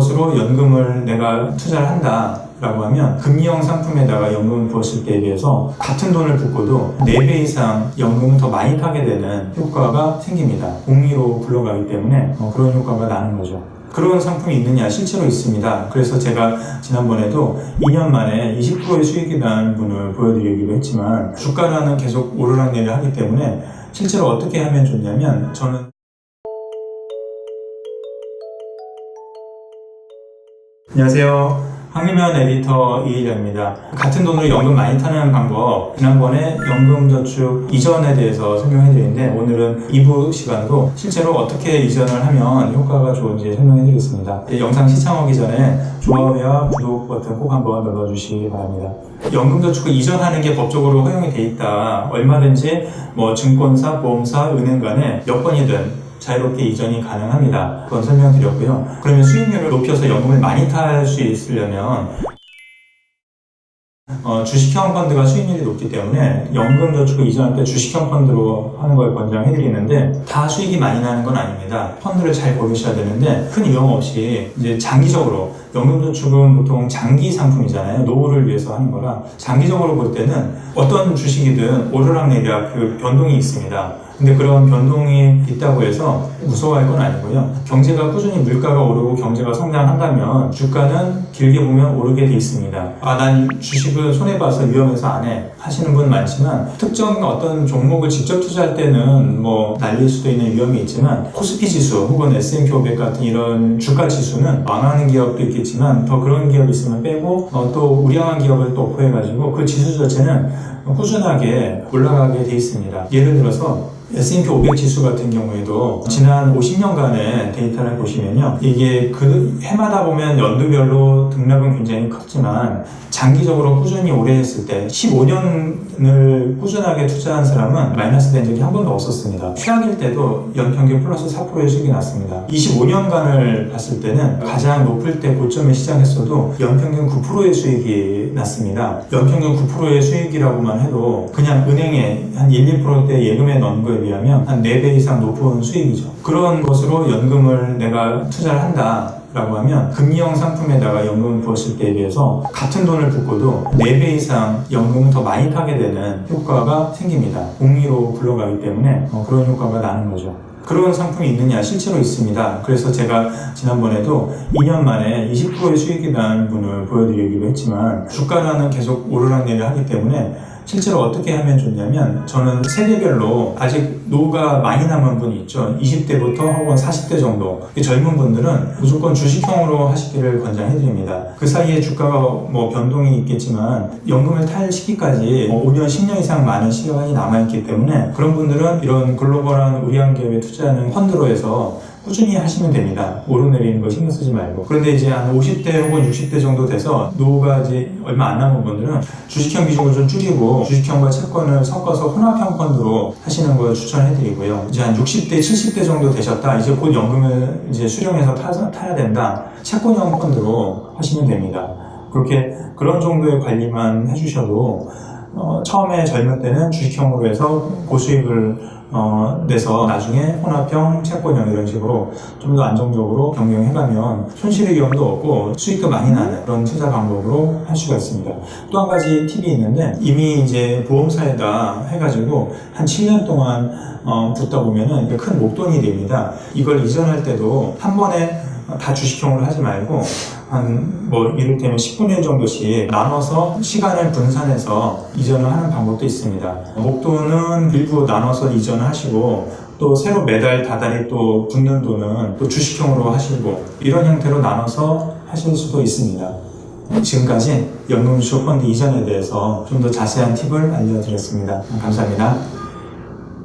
것으로 연금을 내가 투자를 한다 라고 하면 금리형 상품에다가 연금을 부었을 때에 비해서 같은 돈을 붓고도 4배 이상 연금을 더 많이 타게 되는 효과가 생깁니다. 복리로 굴러가기 때문에 그런 효과가 나는 거죠. 그런 상품이 있느냐? 실제로 있습니다. 그래서 제가 지난번에도 2년 만에 20%의 수익이 난 분을 보여드리기로 했지만 주가는 계속 오르락내리락 하기 때문에 실제로 어떻게 하면 좋냐면 저는 안녕하세요. 황리면 에디터 이일영입니다. 같은 돈으로 연금 많이 타는 방법, 지난번에 연금저축 이전에 대해서 설명해드리는데 오늘은 2부 시간으로 실제로 어떻게 이전을 하면 효과가 좋은지 설명해드리겠습니다. 영상 시청하기 전에 좋아요와 구독 버튼 꼭 한번 눌러주시기 바랍니다. 연금저축을 이전하는 게 법적으로 허용이 돼 있다. 얼마든지 증권사, 보험사, 은행 간에 몇 번이든 자유롭게 이전이 가능합니다. 그건 설명드렸고요. 그러면 수익률을 높여서 연금을 많이 탈 수 있으려면 주식형 펀드가 수익률이 높기 때문에 연금저축을 이전할 때 주식형 펀드로 하는 걸 권장해드리는데 다 수익이 많이 나는 건 아닙니다. 펀드를 잘 고르셔야 되는데 큰 위험 없이 이제 장기적으로 연금저축은 보통 장기 상품이잖아요. 노후를 위해서 하는 거라 장기적으로 볼 때는 어떤 주식이든 오르락내리락 그 변동이 있습니다. 근데 그런 변동이 있다고 해서 무서워할 건 아니고요. 경제가 꾸준히 물가가 오르고 경제가 성장한다면 주가는 길게 보면 오르게 돼 있습니다. 난 주식을 손해봐서 위험해서 안 해 하시는 분 많지만 특정 어떤 종목을 직접 투자할 때는 날릴 수도 있는 위험이 있지만 코스피 지수 혹은 S&P 500 같은 이런 주가 지수는 망하는 기업도 있겠지만 더 그런 기업이 있으면 빼고 또 우량한 기업을 또 opo해가지고 그 지수 자체는 꾸준하게 올라가게 돼 있습니다. 예를 들어서 S&P 500 지수 같은 경우에도 지난 50년간의 데이터를 보시면요. 이게 그 해마다 보면 연도별로 등락은 굉장히 컸지만 장기적으로 꾸준히 오래 했을 때 15년을 꾸준하게 투자한 사람은 마이너스 된 적이 한 번도 없었습니다. 최악일 때도 연평균 플러스 4%의 수익이 났습니다. 25년간을 봤을 때는 가장 높을 때 고점에 시작했어도 연평균 9%의 수익이 났습니다. 연평균 9%의 수익이라고만 해도 그냥 은행에 한 1, 2%대 예금에 넣은 거에 비하면 한 4배 이상 높은 수익이죠. 그런 것으로 연금을 내가 투자를 한다 라고 하면 금리형 상품에다가 연금을 부었을 때에 비해서 같은 돈을 붓고도 4배 이상 연금을 더 많이 타게 되는 효과가 생깁니다. 복리로 굴러가기 때문에 그런 효과가 나는 거죠. 그런 상품이 있느냐? 실제로 있습니다. 그래서 제가 지난번에도 2년 만에 20%의 수익이 난 분을 보여드리기로 했지만 주가는 계속 오르락내리락 하기 때문에 실제로 어떻게 하면 좋냐면 저는 세대별로 아직 노후가 많이 남은 분이 있죠. 20대부터 혹은 40대 정도 젊은 분들은 무조건 주식형으로 하시기를 권장해드립니다. 그 사이에 주가가 변동이 있겠지만 연금을 탈 시기까지 5년, 10년 이상 많은 시간이 남아있기 때문에 그런 분들은 이런 글로벌한 우량한 기업에 투자하는 펀드로 해서 꾸준히 하시면 됩니다. 오르내리는 거 신경 쓰지 말고. 그런데 이제 한 50대 혹은 60대 정도 돼서 노후가 이제 얼마 안 남은 분들은 주식형 비중을 좀 줄이고 주식형과 채권을 섞어서 혼합형 펀드로 하시는 걸 추천해드리고요. 이제 한 60대, 70대 정도 되셨다. 이제 곧 연금을 이제 수령해서 타야 된다. 채권형 펀드로 하시면 됩니다. 그런 정도의 관리만 해주셔도 처음에 젊을 때는 주식형으로 해서 고수익을 내서 나중에 혼합형, 채권형 이런 식으로 좀 더 안정적으로 경영해가면 손실의 위험도 없고 수익도 많이 나는 그런 투자 방법으로 할 수가 있습니다. 또 한 가지 팁이 있는데 이미 이제 보험사에다 해가지고 한 7년 동안 붓다 보면은 큰 목돈이 됩니다. 이걸 이전할 때도 한 번에 다 주식형으로 하지 말고 이를테면 10분의 1 정도씩 나눠서 시간을 분산해서 이전을 하는 방법도 있습니다. 목돈은 일부 나눠서 이전을 하시고 또 새로 매달 다달이 또 붙는 돈은 또 주식형으로 하시고 이런 형태로 나눠서 하실 수도 있습니다. 지금까지 연금저축 펀드 이전에 대해서 좀 더 자세한 팁을 알려드렸습니다. 감사합니다.